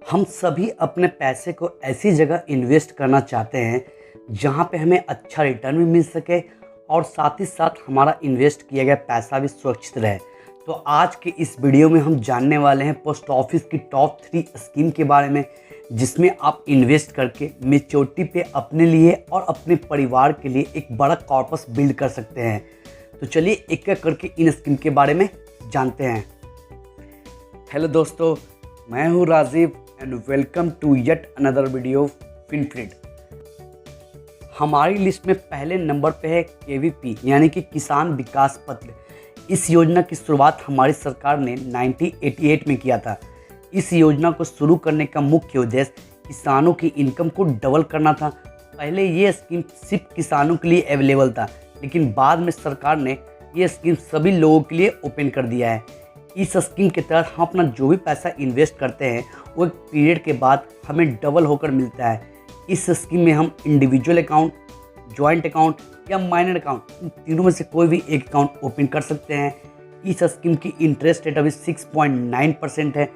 हम सभी अपने पैसे को ऐसी जगह इन्वेस्ट करना चाहते हैं जहां पे हमें अच्छा रिटर्न भी मिल सके और साथ ही साथ हमारा इन्वेस्ट किया गया पैसा भी सुरक्षित रहे। तो आज के इस वीडियो में हम जानने वाले हैं पोस्ट ऑफिस की टॉप 3 स्कीम के बारे में, जिसमें आप इन्वेस्ट करके मैच्योरिटी पे अपने लिए और अपने परिवार के लिए एक बड़ा कॉर्पस बिल्ड कर सकते हैं। तो चलिए एक एक करके इन स्कीम के बारे में जानते हैं। हेलो दोस्तों, मैं हूँ Rajiv and welcome to yet another video FinFreed. हमारी लिस्ट में पहले नंबर पे है केवीपी यानी कि किसान विकास पत्र। इस योजना की शुरुआत हमारी सरकार ने 1988 में किया था। इस योजना को शुरू करने का मुख्य उद्देश्य किसानों की इनकम को डबल करना था। पहले ये स्कीम सिर्फ किसानों के लिए अवेलेबल था, लेकिन बाद में सरकार ने ये स्कीम सभी लोगों के लिए ओपन कर दिया है। इस स्कीम के तहत हम अपना जो भी पैसा इन्वेस्ट करते हैं वो एक पीरियड के बाद हमें डबल होकर मिलता है। इस स्कीम में हम इंडिविजुअल अकाउंट, जॉइंट अकाउंट या माइनर अकाउंट, इन तीनों में से कोई भी एक अकाउंट ओपन कर सकते हैं। इस स्कीम की इंटरेस्ट रेट अभी 6.9% है।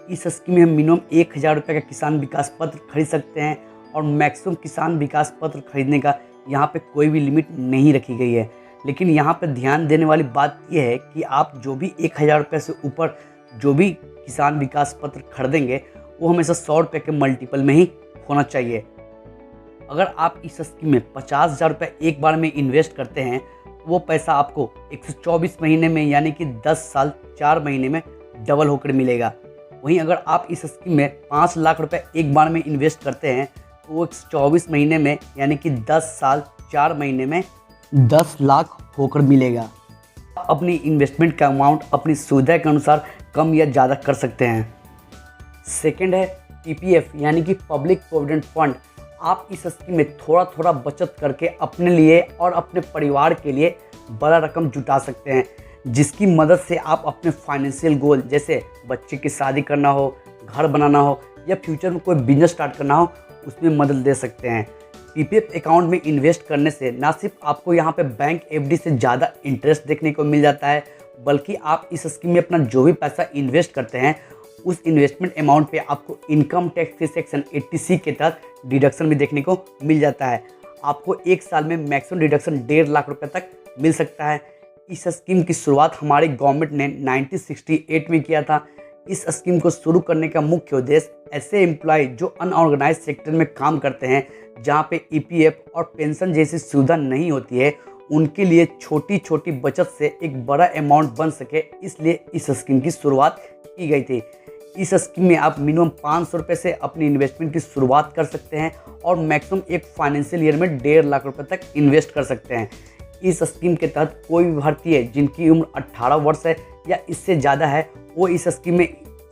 इस स्कीम में हम मिनिमम 1000 रुपये का किसान विकास पत्र खरीद सकते हैं और मैक्सिमम किसान विकास पत्र खरीदने का यहाँ पे कोई भी लिमिट नहीं रखी गई है। लेकिन यहाँ पे ध्यान देने वाली बात यह है कि आप जो भी 1000 रुपये से ऊपर जो भी किसान विकास पत्र खरीदेंगे वो हमेशा 100 रुपये के मल्टीपल में ही होना चाहिए। अगर आप इस स्कीम में 50,000 रुपये एक बार में इन्वेस्ट करते हैं तो वो पैसा आपको 124 महीने में यानी कि 10 साल 4 महीने में डबल होकर मिलेगा। वहीं अगर आप इस स्कीम में 5 लाख रुपये एक बार में इन्वेस्ट करते हैं तो वो 124 महीने में यानी कि 10 साल 4 महीने में 10 लाख होकर मिलेगा। आप अपनी इन्वेस्टमेंट का अमाउंट अपनी सुविधा के अनुसार कम या ज़्यादा कर सकते हैं। सेकंड है पीपीएफ यानी कि पब्लिक प्रोविडेंट फंड। आप इस स्कीम में थोड़ा थोड़ा बचत करके अपने लिए और अपने परिवार के लिए बड़ा रकम जुटा सकते हैं, जिसकी मदद से आप अपने फाइनेंशियल गोल जैसे बच्चे की शादी करना हो, घर बनाना हो या फ्यूचर में कोई बिजनेस स्टार्ट करना हो उसमें मदद दे सकते हैं। पीपीएफ अकाउंट में इन्वेस्ट करने से ना सिर्फ आपको यहाँ पे बैंक एफडी से ज़्यादा इंटरेस्ट देखने को मिल जाता है, बल्कि आप इस स्कीम में अपना जो भी पैसा इन्वेस्ट करते हैं उस इन्वेस्टमेंट अमाउंट पे आपको income tax free section 80C के तहत डिडक्शन भी देखने को मिल जाता है। आपको एक साल में मैक्सिमम डिडक्शन 1.5 लाख रुपये तक मिल सकता है। इस स्कीम की शुरुआत हमारी गवर्नमेंट ने 1968 में किया था। इस स्कीम को शुरू करने का मुख्य उद्देश्य ऐसे एम्प्लॉय जो अनऑर्गेनाइज सेक्टर में काम करते हैं, जहाँ पे ईपीएफ और पेंशन जैसी सुविधा नहीं होती है, उनके लिए छोटी छोटी बचत से एक बड़ा अमाउंट बन सके, इसलिए इस स्कीम की शुरुआत की गई थी। इस स्कीम में आप मिनिमम 500 रुपये से अपनी इन्वेस्टमेंट की शुरुआत कर सकते हैं और मैक्सिमम एक फाइनेंशियल ईयर में 1.5 लाख रुपये तक इन्वेस्ट कर सकते हैं। इस स्कीम के तहत कोई भी भारतीय जिनकी उम्र 18 वर्ष है या इससे ज़्यादा है वो इस स्कीम में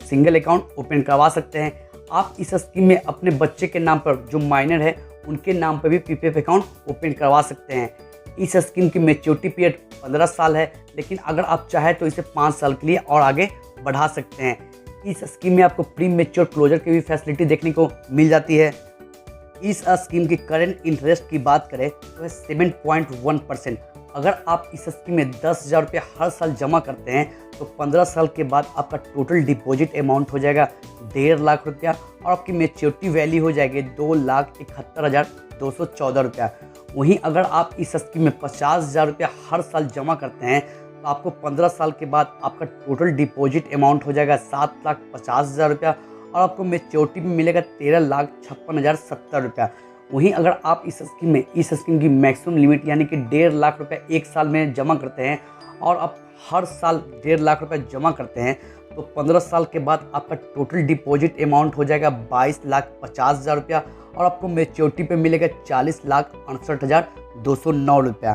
सिंगल अकाउंट ओपन करवा सकते हैं। आप इस स्कीम में अपने बच्चे के नाम पर जो माइनर है उनके नाम पर भी पीपीएफ अकाउंट ओपन करवा सकते हैं। इस स्कीम की मैच्योरिटी पीरियड 15 साल है, लेकिन अगर आप चाहें तो इसे 5 साल के लिए और आगे बढ़ा सकते हैं। इस स्कीम में आपको प्री मैच्योर क्लोजर की भी फैसिलिटी देखने को मिल जाती है। इस स्कीम की करंट इंटरेस्ट की बात करें तो है 7.1%। अगर आप इस स्कीम में 10,000 रुपये हर साल जमा करते हैं तो 15 साल के बाद आपका टोटल डिपॉजिट अमाउंट हो जाएगा 1.5 लाख रुपया और आपकी मैच्योरिटी वैल्यू हो जाएगी 2,71,214 रुपया। वहीं अगर आप इस स्कीम में 50,000 रुपया हर साल जमा करते हैं तो आपको 15 साल के बाद आपका टोटल डिपॉजिट अमाउंट हो जाएगा 7,50,000 रुपया और आपको मैच्योरिटी में मिलेगा 13,56,070 रुपया। वहीं अगर आप इस स्कीम की मैक्सिमम लिमिट यानी कि 1.5 लाख रुपये एक साल में जमा करते हैं और आप हर साल 1.5 लाख रुपये जमा करते हैं तो 15 साल के बाद आपका टोटल डिपॉजिट अमाउंट हो जाएगा 22,50,000 रुपया और आपको मैच्योरिटी पे मिलेगा 40,68,209 रुपया।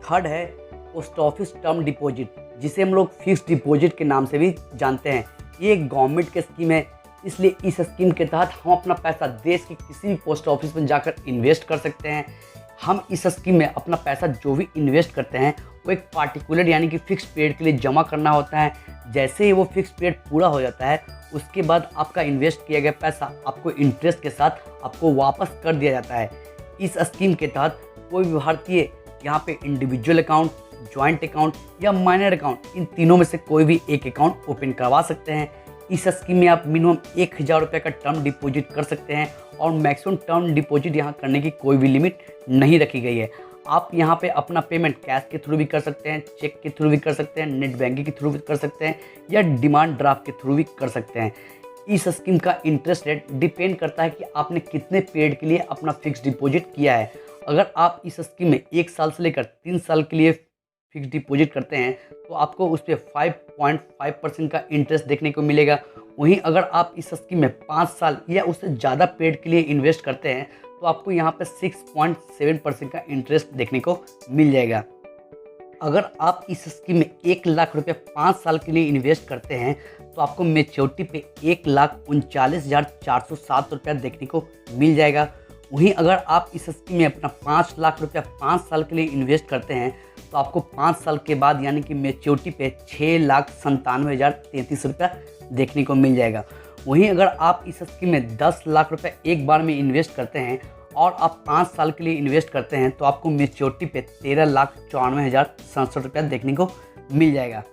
थर्ड है पोस्ट ऑफिस टर्म डिपॉजिट, जिसे हम लोग फिक्स्ड डिपॉजिट के नाम से भी जानते हैं। ये एक गवर्नमेंट की स्कीम है, इसलिए इस स्कीम के तहत हम अपना पैसा देश के किसी भी पोस्ट ऑफिस में जाकर इन्वेस्ट कर सकते हैं। हम इस स्कीम में अपना पैसा जो भी इन्वेस्ट करते हैं वो एक पार्टिकुलर यानी कि फिक्स पीरियड के लिए जमा करना होता है। जैसे ही वो फिक्स पीरियड पूरा हो जाता है उसके बाद आपका इन्वेस्ट किया गया पैसा आपको इंटरेस्ट के साथ आपको वापस कर दिया जाता है। इस स्कीम के तहत कोई भी भारतीय यहाँ पे इंडिविजुअल अकाउंट, जॉइंट अकाउंट या माइनर अकाउंट, इन तीनों में से कोई भी एक अकाउंट ओपन करवा सकते हैं। इस स्कीम में आप मिनिमम 1000 रुपये का टर्म डिपॉजिट कर सकते हैं और मैक्सिमम टर्म डिपॉजिट यहाँ करने की कोई भी लिमिट नहीं रखी गई है। आप यहाँ पे अपना पेमेंट कैश के थ्रू भी कर सकते हैं, चेक के थ्रू भी कर सकते हैं, नेट बैंकिंग के थ्रू भी कर सकते हैं या डिमांड ड्राफ्ट के थ्रू भी कर सकते हैं। इस स्कीम का इंटरेस्ट रेट डिपेंड करता है कि आपने कितने पीरियड के लिए अपना फिक्स डिपॉजिट किया है। अगर आप इस स्कीम में 1 साल से लेकर 3 साल के लिए फिक्स डिपॉजिट करते हैं तो आपको उस पर 5.5% का इंटरेस्ट देखने को मिलेगा। वहीं अगर आप इस स्कीम में 5 साल या उससे ज़्यादा पीरियड के लिए इन्वेस्ट करते हैं तो आपको यहाँ पे 6.7% का इंटरेस्ट देखने को मिल जाएगा। अगर आप इस स्कीम में 1 लाख रुपये 5 साल के लिए इन्वेस्ट करते हैं तो आपको मेच्योरिटी पे 1,39,407 रुपया देखने को मिल जाएगा। वहीं अगर आप इस स्कीम में अपना 5 लाख रुपया 5 साल के लिए इन्वेस्ट करते हैं तो आपको 5 साल के बाद यानी कि मेच्योरिटी पे 6,97,033 रुपया देखने को मिल जाएगा। वहीं अगर आप इस स्कीम में 10 लाख रुपए एक बार में इन्वेस्ट करते हैं और आप 5 साल के लिए इन्वेस्ट करते हैं तो आपको मेच्योरिटी पे 13,94,067 रुपया देखने को मिल जाएगा।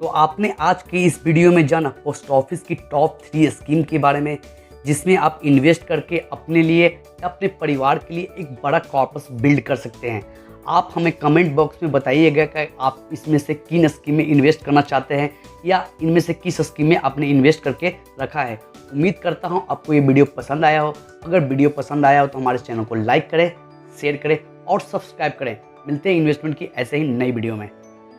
तो आपने आज की इस वीडियो में जाना पोस्ट ऑफिस की टॉप 3 स्कीम के बारे में, जिसमें आप इन्वेस्ट करके अपने लिए या अपने परिवार के लिए एक बड़ा कॉर्पस बिल्ड कर सकते हैं। आप हमें कमेंट बॉक्स में बताइएगा कि आप इसमें से किन स्कीम में इन्वेस्ट करना चाहते हैं या इनमें से किस स्कीम में आपने इन्वेस्ट करके रखा है। उम्मीद करता हूं आपको ये वीडियो पसंद आया हो। अगर वीडियो पसंद आया हो तो हमारे चैनल को लाइक करें, शेयर करें और सब्सक्राइब करें। मिलते हैं इन्वेस्टमेंट की ऐसे ही नई वीडियो में।